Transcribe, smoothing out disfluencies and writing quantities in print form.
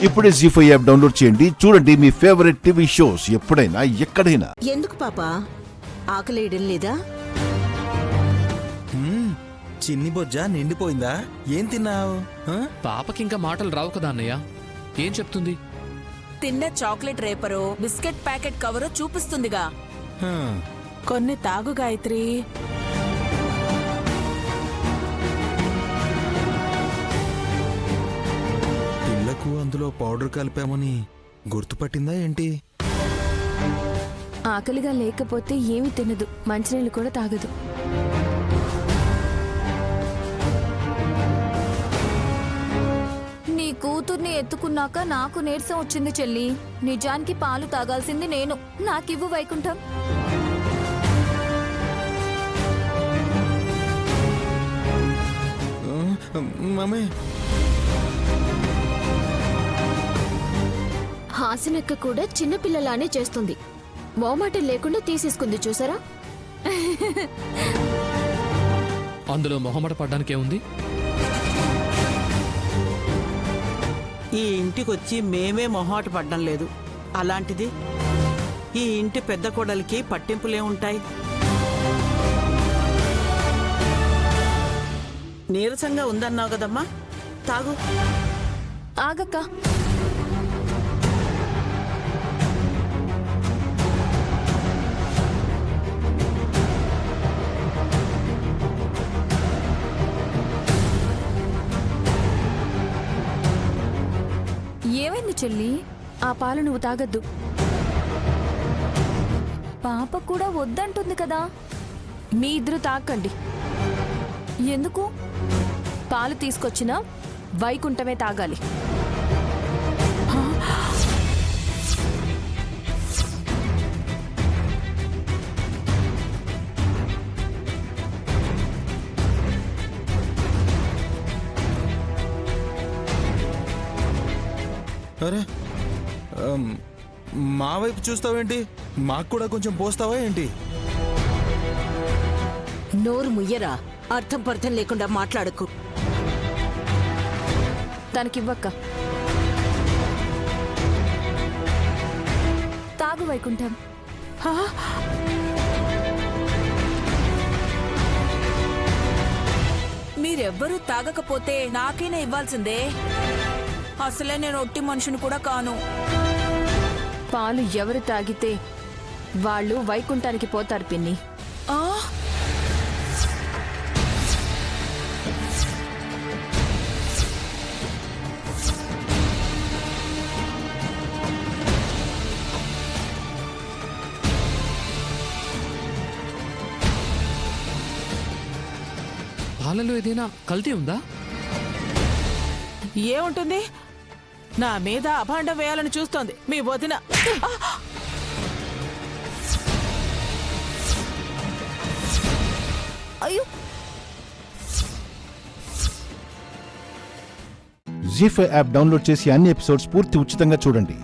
ఇప్పుడే జీ5 app download చేయండి. చూడండి మీ ఫేవరెట్ టీవీ షోస్ ఎప్పుడైనా ఎక్కడైనా. ఎందుకు పాపా ఆకలేయడం లేదా? చిన్ని బొజ్జ నిండిపోయిందా? ఏం తిన్నావు? పాపకింకా మాటలు రావు కదా అన్నయ్య. ఏం చెప్తుంది? తిన్న చాక్లెట్ రేపరో బిస్కెట్ ప్యాకెట్ కవరో చూపిస్తుందిగా. కొన్ని తాగు గాయత్రి. పిల్లకు అందులో పౌడర్ కలిపామని గుర్తుపట్టిందా ఏంటి? ఆకలిగా లేకపోతే ఏమీ తినదు, మంచినీళ్ళు కూడా తాగదు. నీ కూతుర్ని ఎత్తుకున్నాక నాకు నీరసం వచ్చింది చెల్లి. నిజానికి పాలు తాగాల్సింది నేను. నాకివ్వు వైకుంఠం. మమ్మీ, హాసనక్క కూడా చిన్నపిల్లలానే చేస్తుంది. మోమాటం లేకుండా తీసేసుకుంది చూసారా? అందులో మొహమాట పడ్డానికే ఉంది. ఈ ఇంటికొచ్చి మేమే మొహాట పడ్డం లేదు. అలాంటిది ఈ ఇంటి పెద్ద కోడలికి పట్టింపులే ఉంటాయి. నీరసంగా ఉందన్నావు కదమ్మా, తాగు. ఆగక్క, ఏమైంది చెల్లి? ఆ పాలు నువ్వు తాగద్దు. పాప కూడా వద్దంటుంది కదా. మీ ఇద్దరు తాకండి. ఎందుకు? పాలు తీసుకొచ్చినా వైకుంఠమే తాగాలి. అరే మా వైపు చూస్తావేంటి? మాకు కూడా కొంచెం పోస్తావా ఏంటి? నోరు ముయ్యరా, అర్థం పర్థం లేకుండా మాట్లాడకు. తనకివ్వక్క. తాగు వైకుంఠం. మీరెవ్వరూ తాగకపోతే నాకైనా ఇవ్వాల్సిందే. అసలే నేను ఒట్టి మనిషిని కూడా కాను. పాలు ఎవరు తాగితే వాళ్ళు వైకుంఠానికి పోతారు పిన్ని. ఆ పాలలో ఏదైనా కల్తీ ఉందా? ఏముంటుంది? నా మీద అభాండం వేయాలని చూస్తోంది మీ వదిన. అయ్యో, జీ5 యాప్ డౌన్లోడ్ చేసి అన్ని ఎపిసోడ్స్ పూర్తి ఉచితంగా చూడండి.